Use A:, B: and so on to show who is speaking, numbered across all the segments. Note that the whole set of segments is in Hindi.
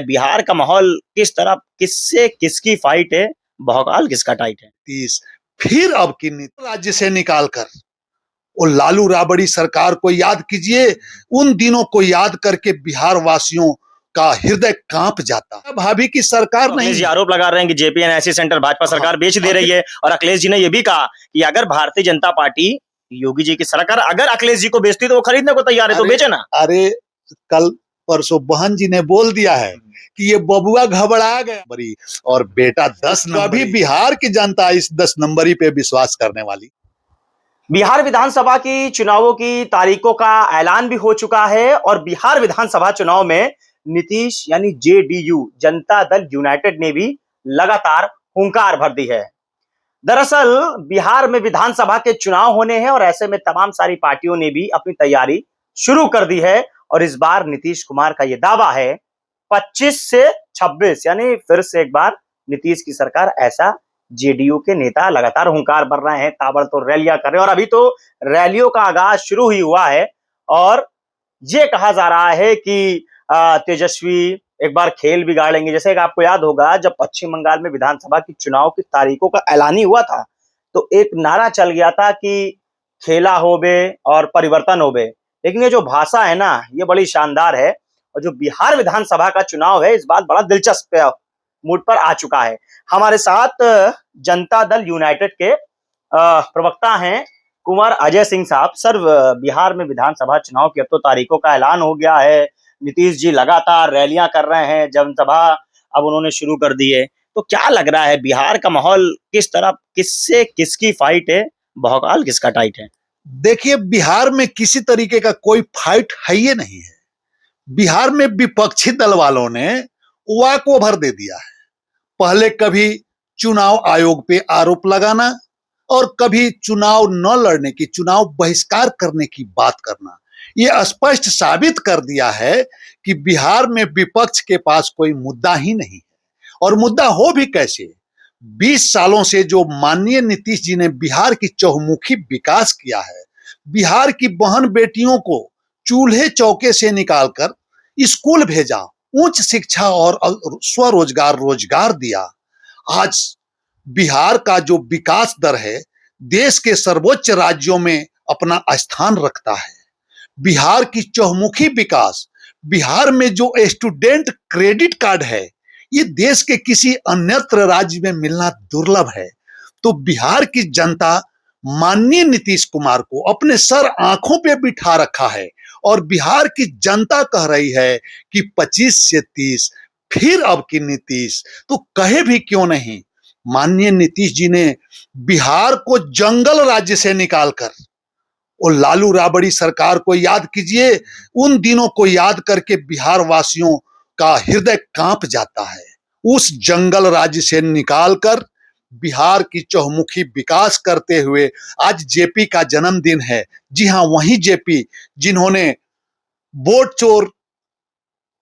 A: बिहार का माहौल किस तरह किससे किसकी फाइट है, भौकाल किसका टाइट है।
B: 30 फिर अब की नीति राज्य से निकाल कर वो लालू राबड़ी सरकार को याद कीजिए। उन दिनों को याद करके बिहार वासियों का हृदय कांप जाता। भाभी की सरकार
A: तो
B: नहीं
A: अखिलेश जी
B: है।
A: आरोप लगा रहे हैं कि जेपीएनआईसी सेंटर भाजपा सरकार बेच दे रही है, और अखिलेश जी ने यह भी कहा कि अगर भारतीय जनता पार्टी योगी जी की सरकार अगर अखिलेश जी को बेचती तो वो खरीदने को तैयार है, तो बेचे ना।
B: अरे कल परसों बहन जी ने बोल दिया है कि ये बबुआ घबरा गया बड़ी, और बेटा 10 नंबरी। अभी बिहार की जनता इस 10 नंबरी पे विश्वास करने वाली।
A: बिहार विधानसभा की चुनावों की तारीखों का ऐलान भी हो चुका है, और बिहार विधानसभा चुनाव में नीतीश यानी जेडीयू जनता दल यूनाइटेड ने भी लगातार हुंकार भर दी है। दरअसल बिहार में विधानसभा के चुनाव होने हैं, और ऐसे में तमाम सारी पार्टियों ने भी अपनी तैयारी शुरू कर दी है। और इस बार नीतीश कुमार का यह दावा है 25 से 26 यानी फिर से एक बार नीतीश की सरकार, ऐसा जेडीयू के नेता लगातार हुंकार भर रहे हैं, ताबड़तोड़ रैलियां कर रहे हैं, और अभी तो रैलियों का आगाज शुरू ही हुआ है। और ये कहा जा रहा है कि तेजस्वी एक बार खेल बिगाड़ेंगे। जैसे कि आपको याद होगा, जब पश्चिम बंगाल में विधानसभा की चुनाव की तारीखों का ऐलान ही हुआ था, तो एक नारा चल गया था कि खेला होबे और परिवर्तन होबे। लेकिन ये जो भाषा है ना, ये बड़ी शानदार है। और जो बिहार विधानसभा का चुनाव है, इस बात बड़ा दिलचस्प मूड पर आ चुका है। हमारे साथ जनता दल यूनाइटेड के प्रवक्ता हैं कुंवर अजय सिंह साहब। सर, बिहार में विधानसभा चुनाव की अब तो तारीखों का ऐलान हो गया है, नीतीश जी लगातार रैलियां कर रहे हैं, जनसभा अब उन्होंने शुरू कर दी है, तो क्या लग रहा है बिहार का माहौल किस तरह किससे किसकी फाइट है, भौकाल किसका टाइट है।
B: देखिए, बिहार में किसी तरीके का कोई फाइट है ही नहीं है। बिहार में विपक्षी दल वालों ने वॉक ओवर दे दिया है। पहले कभी चुनाव आयोग पे आरोप लगाना, और कभी चुनाव न लड़ने की, चुनाव बहिष्कार करने की बात करना। ये स्पष्ट साबित कर दिया है कि बिहार में विपक्ष के पास कोई मुद्दा ही नहीं है। और मुद्दा हो भी कैसे। 20 सालों से जो माननीय नीतीश जी ने बिहार की चहुमुखी विकास किया है, बिहार की बहन बेटियों को चूल्हे चौके से निकालकर स्कूल भेजा, उच्च शिक्षा और स्वरोजगार रोजगार दिया। आज बिहार का जो विकास दर है, देश के सर्वोच्च राज्यों में अपना स्थान रखता है। बिहार की चहुमुखी विकास, बिहार में जो स्टूडेंट क्रेडिट कार्ड है, ये देश के किसी अन्यत्र राज्य में मिलना दुर्लभ है। तो बिहार की जनता माननीय नीतीश कुमार को अपने सर आंखों पे बिठा रखा है, और बिहार की जनता कह रही है कि 25 से 30 फिर अब की नीतीश। तो कहे भी क्यों नहीं, माननीय नीतीश जी ने बिहार को जंगल राज्य से निकालकर वो लालू राबड़ी सरकार को याद कीजिए। उन दिनों को याद करके बिहार वासियों का हृदय कांप जाता है। उस जंगल राज्य से निकालकर बिहार की चहुमुखी विकास करते हुए आज जेपी का जन्मदिन है। जी हां, वही जेपी जिन्होंने वोट चोर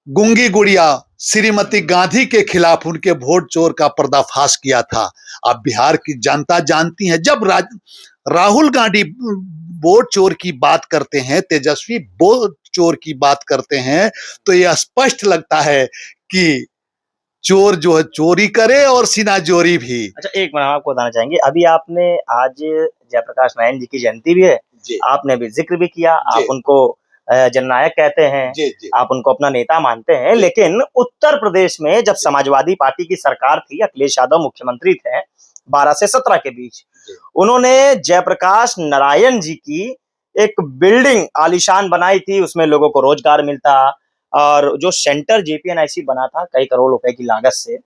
B: गुंगी गुड़िया श्रीमती गांधी के खिलाफ उनके वोट चोर का पर्दाफाश किया था। अब बिहार की जनता जानती है, जब राहुल गांधी वोट चोर की बात करते हैं, तेजस्वी वोट चोर की बात करते हैं, तो यह स्पष्ट लगता है कि चोर जो है चोरी करे और सीना जोरी भी।
A: अच्छा, एक मिनट आपको बताना चाहेंगे, अभी आपने आज जयप्रकाश नारायण जी की जयंती भी है, आपने भी जिक्र भी किया, आप उनको जननायक कहते हैं, आप उनको अपना नेता मानते हैं। लेकिन उत्तर प्रदेश में जब समाजवादी पार्टी की सरकार थी, अखिलेश यादव मुख्यमंत्री थे 12 से 17 के बीच, उन्होंने जयप्रकाश नारायण जी की एक बिल्डिंग आलीशान बनाई थी, उसमें लोगों को रोजगार मिलता, और जो सेंटर जेपीएनआईसी बना था कई करोड़ रुपए की लागत से।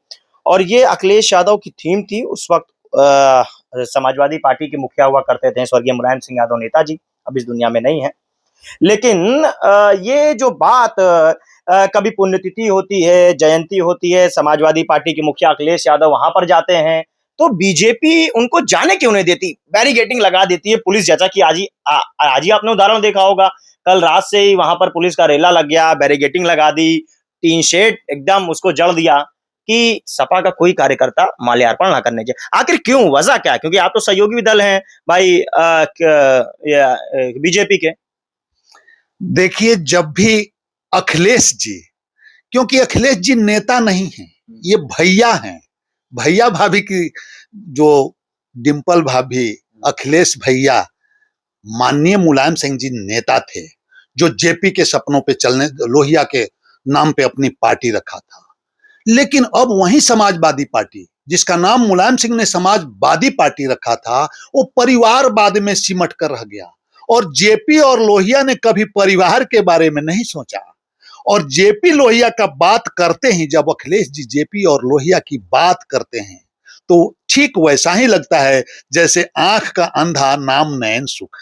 A: और ये अखिलेश यादव की थीम थी। उस वक्त समाजवादी पार्टी के मुखिया हुआ करते थे स्वर्गीय मुलायम सिंह यादव नेताजी, अब इस दुनिया में नहीं है। लेकिन ये जो बात कभी पुण्यतिथि होती है, जयंती होती है, समाजवादी पार्टी के मुखिया अखिलेश यादव वहां पर जाते हैं, तो बीजेपी उनको जाने क्यों नहीं देती, बैरिकेडिंग लगा देती है पुलिस। जैसा कि आज ही आपने उदाहरण देखा होगा, कल रात से ही वहां पर पुलिस का रेला लग गया, बैरिकेडिंग लगा दी, टीन शेड एकदम उसको जड़ दिया कि सपा का कोई कार्यकर्ता माल्यार्पण ना करने चाहिए। आखिर क्यों, वजह क्या है? क्योंकि आप तो सहयोगी दल हैं भाई बीजेपी के।
B: देखिए, जब भी अखिलेश जी क्योंकि अखिलेश जी नेता नहीं हैं, ये भैया हैं। भैया भाभी की जो डिंपल भाभी, अखिलेश भैया, माननीय मुलायम सिंह जी नेता थे, जो जेपी के सपनों पे चलने, लोहिया के नाम पे अपनी पार्टी रखा था। लेकिन अब वही समाजवादी पार्टी, जिसका नाम मुलायम सिंह ने समाजवादी पार्टी रखा था, वो परिवारवाद में सिमट कर रह गया। और जेपी और लोहिया ने कभी परिवार के बारे में नहीं सोचा। और जेपी लोहिया का बात करते ही, जब अखिलेश जी जेपी और लोहिया की बात करते हैं, तो ठीक वैसा ही लगता है जैसे आंख का अंधा नाम नयन सुख।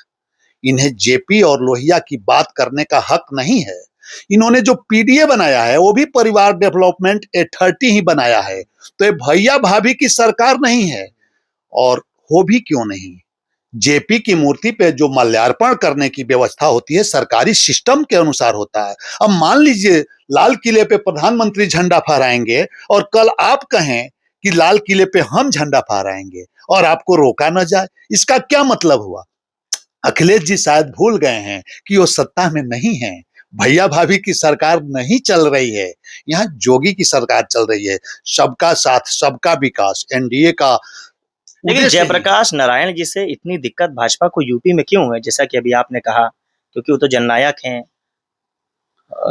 B: इन्हें जेपी और लोहिया की बात करने का हक नहीं है। इन्होंने जो पीडीए बनाया है वो भी परिवार डेवलपमेंट अथॉरिटी ही बनाया है। तो ये भैया भाभी की सरकार नहीं है। और हो भी क्यों नहीं, जेपी की मूर्ति पे जो माल्यार्पण करने की व्यवस्था होती है सरकारी सिस्टम के अनुसार होता है। अब मान लीजिए लाल किले पे प्रधानमंत्री झंडा फहराएंगे और कल आप कहें कि लाल किले पे हम झंडा फहराएंगे और आपको रोका न जाए, इसका क्या मतलब हुआ? अखिलेश जी शायद भूल गए हैं कि वो सत्ता में नहीं है। भैया भाभी की सरकार नहीं चल रही है, यहाँ जोगी की सरकार चल रही है। सबका साथ सबका विकास एनडीए का
A: लेकिन
B: उद्देश्य ही है।
A: जयप्रकाश नारायण जी से इतनी दिक्कत भाजपा को यूपी में क्यों है, जैसा कि अभी आपने कहा, क्योंकि वो तो जननायक हैं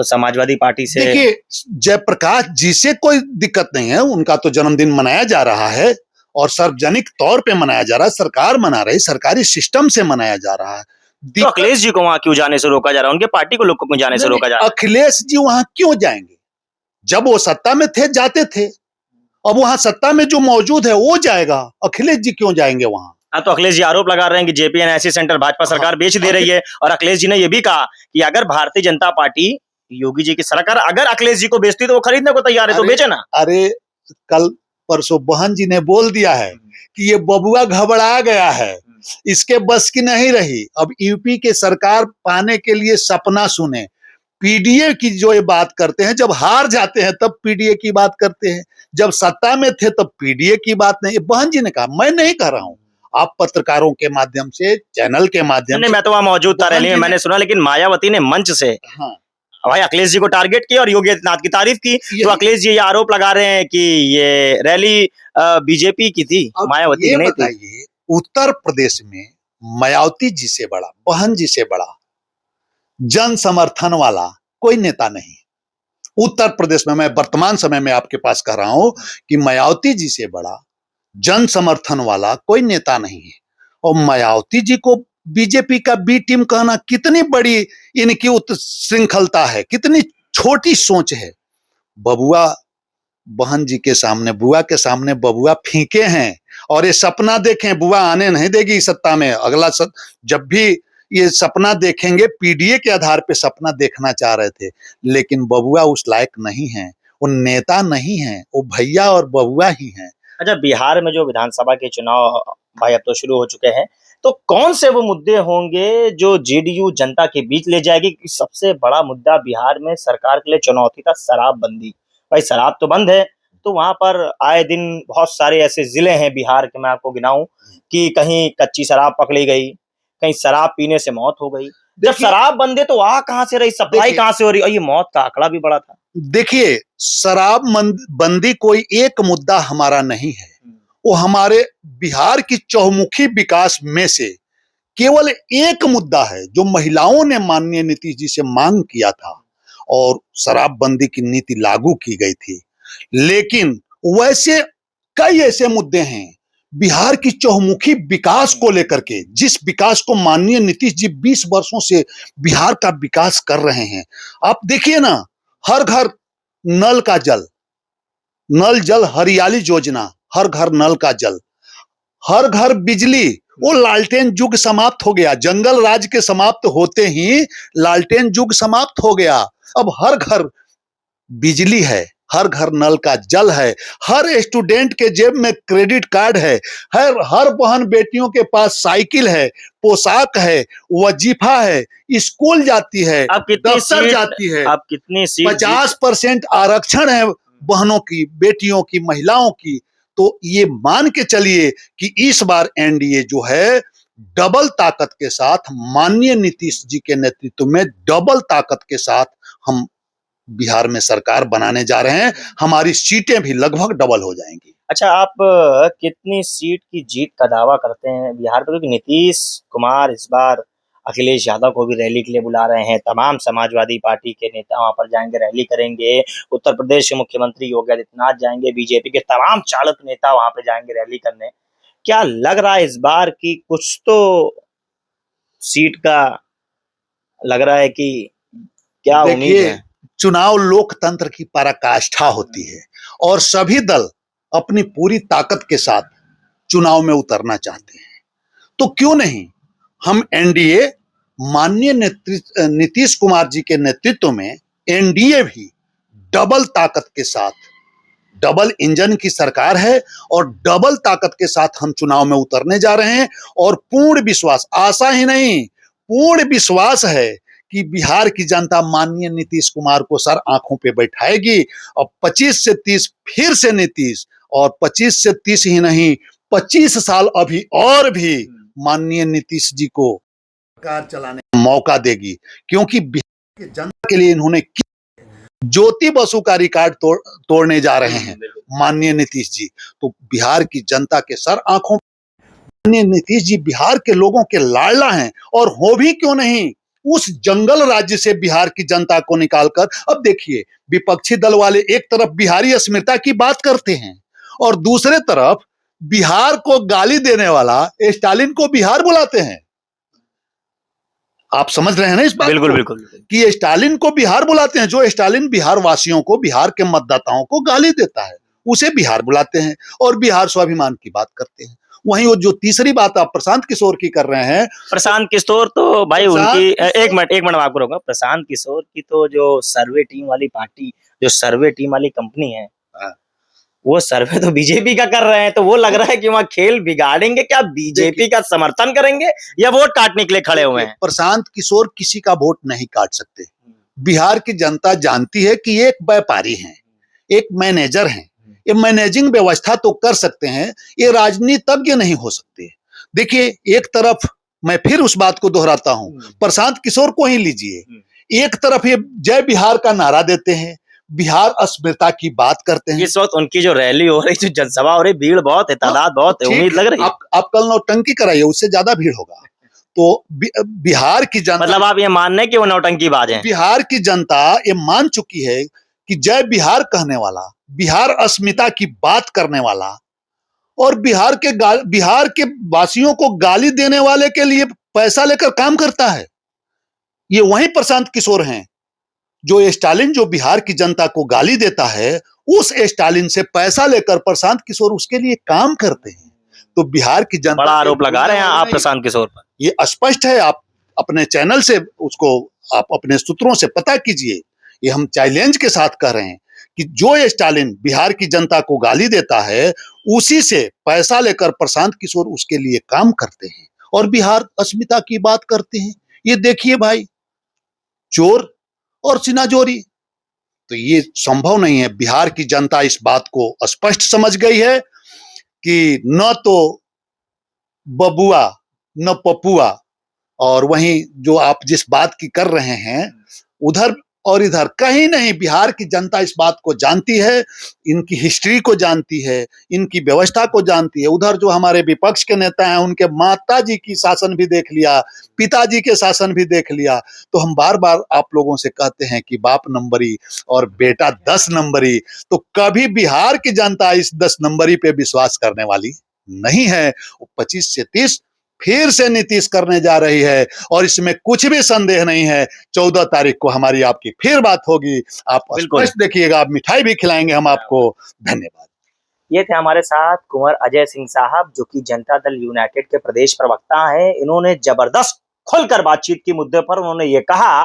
A: समाजवादी पार्टी से।
B: देखिए, जयप्रकाश जी से कोई दिक्कत नहीं है, उनका तो जन्मदिन मनाया जा रहा है और सार्वजनिक तौर पे मनाया जा रहा है, सरकार मना रही, सरकारी सिस्टम से मनाया जा रहा है।
A: तो अखिलेश जी को वहां क्यों जाने से रोका जा रहा है, उनके पार्टी को लोग को क्यों जाने से रोका जा रहा है?
B: अखिलेश जी वहां क्यों जाएंगे? जब वो सत्ता में थे जाते थे, अब वहां सत्ता में जो मौजूद है वो जाएगा, अखिलेश जी क्यों जाएंगे वहां?
A: हाँ, तो अखिलेश जी आरोप लगा रहे हैं कि जेपीएनआईसी सेंटर भाजपा सरकार बेच दे रही है, और अखिलेश जी ने यह भी कहा कि अगर भारतीय जनता पार्टी योगी जी की सरकार अगर अखिलेश जी को बेचती तो वो खरीदने को तैयार है, तो बेचे ना।
B: अरे कल परसों बहन जी ने बोल दिया है कि ये बबुआ घबरा गया है, इसके बस की नहीं रही। अब यूपी के सरकार पाने के लिए सपना सुने, पीडीए की जो ये बात करते हैं, जब हार जाते हैं तब पीडीए की बात करते हैं, जब सत्ता में थे तब पीडीए की बात नहीं। बहन जी ने कहा, मैं नहीं कह रहा हूं, आप पत्रकारों के माध्यम से, चैनल के माध्यम से।
A: मैं तो वहां मौजूद था रैली में, मैंने सुना, लेकिन मायावती ने मंच से
B: हाँ,
A: भाई अखिलेश जी को टारगेट किया और योगी आदित्यनाथ की तारीफ की। तो अखिलेश जी ये आरोप लगा रहे हैं कि ये रैली बीजेपी की थी, मायावती की नहीं थी।
B: बताइए, उत्तर प्रदेश में मायावती जी से बड़ा, बहन जी से बड़ा जन समर्थन वाला कोई नेता नहीं। उत्तर प्रदेश में, मैं वर्तमान समय में आपके पास कह रहा हूं कि मायावती जी से बड़ा जन समर्थन वाला कोई नेता नहीं है। और मायावती जी को बीजेपी का बी टीम कहना कितनी बड़ी इनकी श्रृंखलता है, कितनी छोटी सोच है। बबुआ बहन जी के सामने, बुआ के सामने बबुआ फीके हैं और ये सपना देखें, बुआ आने नहीं देगी सत्ता में। अगला जब भी ये सपना देखेंगे, पीडीए के आधार पे सपना देखना चाह रहे थे, लेकिन बबुआ उस लायक नहीं है, वो नेता नहीं है, वो भैया और बबुआ ही हैं।
A: अच्छा, बिहार में जो विधानसभा के चुनाव भाई अब तो शुरू हो चुके हैं, तो कौन से वो मुद्दे होंगे जो जेडीयू जनता के बीच ले जाएगी? सबसे बड़ा मुद्दा बिहार में सरकार के लिए चुनौती था शराबबंदी। भाई शराब तो बंद है, तो वहां पर आए दिन बहुत सारे ऐसे जिले हैं बिहार के, मैं आपको गिनाऊं, कि कहीं कच्ची शराब पकड़ी गई, कहीं शराब पीने से मौत हो गई। जब शराब बंद है तो वहां कहां से रही, सप्लाई कहां से हो रही? और ये मौत का आंकड़ा भी बड़ा था।
B: देखिए, शराब बंदी कोई एक मुद्दा हमारा नहीं है, वो हमारे बिहार की चहुमुखी विकास में से केवल एक मुद्दा है जो महिलाओं ने माननीय नीतीश जी से मांग किया था और शराबबंदी की नीति लागू की गई थी। लेकिन वैसे कई ऐसे मुद्दे हैं बिहार की चहुमुखी विकास को लेकर के, जिस विकास को माननीय नीतीश जी 20 वर्षों से बिहार का विकास कर रहे हैं। आप देखिए ना, हर घर नल का जल, नल जल हरियाली योजना, हर घर नल का जल, हर घर बिजली। वो लालटेन युग समाप्त हो गया, जंगल राज के समाप्त होते ही लालटेन युग समाप्त हो गया। अब हर घर बिजली है, हर घर नल का जल है, हर स्टूडेंट के जेब में क्रेडिट कार्ड है, हर बहन बेटियों के पास साइकिल है, पोशाक है, वजीफा है, स्कूल जाती है, दफ्तर जाती है।
A: अब कितनी सीट?
B: 50% आरक्षण है बहनों की, बेटियों की, महिलाओं की। तो ये मान के चलिए कि इस बार एनडीए जो है डबल ताकत के साथ, माननीय नीतीश जी के नेतृत्व में डबल ताकत के साथ हम बिहार में सरकार बनाने जा रहे हैं, हमारी सीटें भी लगभग डबल हो जाएंगी।
A: अच्छा, आप कितनी सीट की जीत का दावा करते हैं बिहार में? क्योंकि नीतीश कुमार इस बार अखिलेश यादव को भी रैली के लिए बुला रहे हैं, तमाम समाजवादी पार्टी के नेता वहां पर जाएंगे, रैली करेंगे। उत्तर प्रदेश के मुख्यमंत्री योगी आदित्यनाथ जाएंगे, बीजेपी के तमाम चालक नेता वहां पे जाएंगे रैली करने। क्या लग रहा है इस बार की कुछ तो सीट का लग रहा है कि क्या उम्मीद
B: देखिए,
A: है?
B: चुनाव लोकतंत्र की पराकाष्ठा होती है और सभी दल अपनी पूरी ताकत के साथ चुनाव में उतरना चाहते हैं। तो क्यों नहीं हम एनडीए, माननीय नीतीश कुमार जी के नेतृत्व में एनडीए भी डबल ताकत के साथ, डबल इंजन की सरकार है और डबल ताकत के साथ हम चुनाव में उतरने जा रहे हैं। और पूर्ण विश्वास, आशा ही नहीं, पूर्ण विश्वास है कि बिहार की जनता माननीय नीतीश कुमार को सर आंखों पे बैठाएगी और 25 से 30 फिर से नीतीश, और 25 से 30 ही नहीं, 25 साल अभी और भी माननीय नीतीश जी को सरकार चलाने का मौका देगी। क्योंकि बिहार की जनता के लिए इन्होंने ज्योति बसु का रिकॉर्ड तोड़ने जा रहे हैं माननीय नीतीश जी। तो बिहार की जनता के सर आंखों, माननीय नीतीश जी बिहार के लोगों के लाडला हैं। और हो भी क्यों नहीं, उस जंगल राज्य से बिहार की जनता को निकालकर, अब देखिए विपक्षी दल वाले एक तरफ बिहारी अस्मिता की बात करते हैं और दूसरे तरफ बिहार को गाली देने वाला स्टालिन को बिहार बुलाते हैं। आप समझ रहे हैं ना इस बात
A: बिल्कुल
B: को?
A: बिल्कुल
B: कि स्टालिन को बिहार बुलाते हैं। जो स्टालिन बिहार वासियों को, बिहार के मतदाताओं को गाली देता है, उसे बिहार बुलाते हैं और बिहार स्वाभिमान की बात करते हैं। वहीं वो जो तीसरी बात आप प्रशांत किशोर की कर रहे हैं,
A: प्रशांत किशोर तो भाई उनकी एक मिनट मैं आपको रोकूंगा। प्रशांत किशोर की तो जो सर्वे टीम वाली पार्टी, जो सर्वे टीम वाली कंपनी है, वो सर्वे तो बीजेपी का कर रहे हैं। तो वो लग रहा है कि वहाँ खेल बिगाड़ेंगे, क्या बीजेपी का समर्थन करेंगे या वोट काटने के लिए खड़े हुए हैं?
B: प्रशांत किशोर किसी का वोट नहीं काट सकते। बिहार की जनता जानती है कि एक व्यापारी हैं, एक मैनेजर हैं। ये मैनेजिंग व्यवस्था तो कर सकते हैं, ये राजनीतिज्ञ नहीं हो सकते। देखिए, एक तरफ मैं फिर उस बात को दोहराता हूं, प्रशांत किशोर को ही लीजिए, एक तरफ ये जय बिहार का नारा देते हैं, बिहार अस्मिता की बात करते हैं।
A: इस वक्त उनकी जो रैली हो रही, जो जनसभा हो रही, भीड़ बहुत है, तादाद बहुत है, उम्मीद लग रही है।
B: आप कल नौटंकी कराइए, उससे ज्यादा भीड़ होगा। तो बिहार की जनता,
A: मतलब आप ये मान रहे हैं कि वो नौटंकीबाज हैं?
B: बिहार की जनता ये मान चुकी है कि जय बिहार कहने वाला, बिहार अस्मिता की बात करने वाला और बिहार के वासियों को गाली देने वाले के लिए पैसा लेकर काम करता है, ये वही प्रशांत किशोर हैं। जो स्टालिन, जो बिहार की जनता को गाली देता है, उस स्टालिन से पैसा लेकर प्रशांत किशोर उसके लिए काम करते हैं। तो बिहार की जनता,
A: बड़ा आरोप लगा रहे हैं आप प्रशांत किशोर पर।
B: ये स्पष्ट है, आप अपने चैनल से उसको, आप अपने सूत्रों से पता कीजिए। ये हम चैलेंज के साथ कह रहे हैं कि जो स्टालिन बिहार की जनता को गाली देता है, उसी से पैसा लेकर प्रशांत किशोर उसके लिए काम करते हैं और बिहार अस्मिता की बात करते हैं। ये देखिए भाई, चोर और सिनाजोरी, तो ये संभव नहीं है। बिहार की जनता इस बात को स्पष्ट समझ गई है कि न तो बबुआ न पपुआ, और वहीं जो आप जिस बात की कर रहे हैं, उधर और इधर कहीं नहीं। बिहार की जनता इस बात को जानती है, इनकी हिस्ट्री को जानती है, इनकी व्यवस्था को जानती है। उधर जो हमारे विपक्ष के नेता हैं, उनके माता जी की शासन भी देख लिया, पिताजी के शासन भी देख लिया। तो हम बार बार आप लोगों से कहते हैं कि बाप नंबरी और बेटा 10 नंबरी। तो कभी बिहार की जनता इस 10 नंबरी पे विश्वास करने वाली नहीं है। 25 से 30 फिर से नीतीश करने जा रही है और इसमें कुछ भी संदेह नहीं है। 14 तारीख को हमारी आपकी फिर बात होगी, आप स्पष्ट देखिएगा, मिठाई भी खिलाएंगे हम आपको। धन्यवाद।
A: ये थे हमारे साथ कुंवर अजय सिंह साहब, जो कि जनता दल यूनाइटेड के प्रदेश प्रवक्ता हैं। इन्होंने जबरदस्त खुलकर बातचीत की मुद्दे पर। उन्होंने ये कहा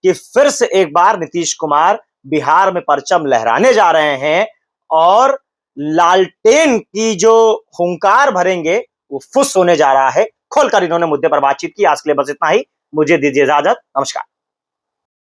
A: कि फिर से एक बार नीतीश कुमार बिहार में परचम लहराने जा रहे हैं और लालटेन की जो हुंकार भरेंगे वो फुस होने जा रहा है। खोलकर इन्होंने मुद्दे पर बातचीत की। आज के लिए बस इतना ही। मुझे दीजिए इजाजत। नमस्कार।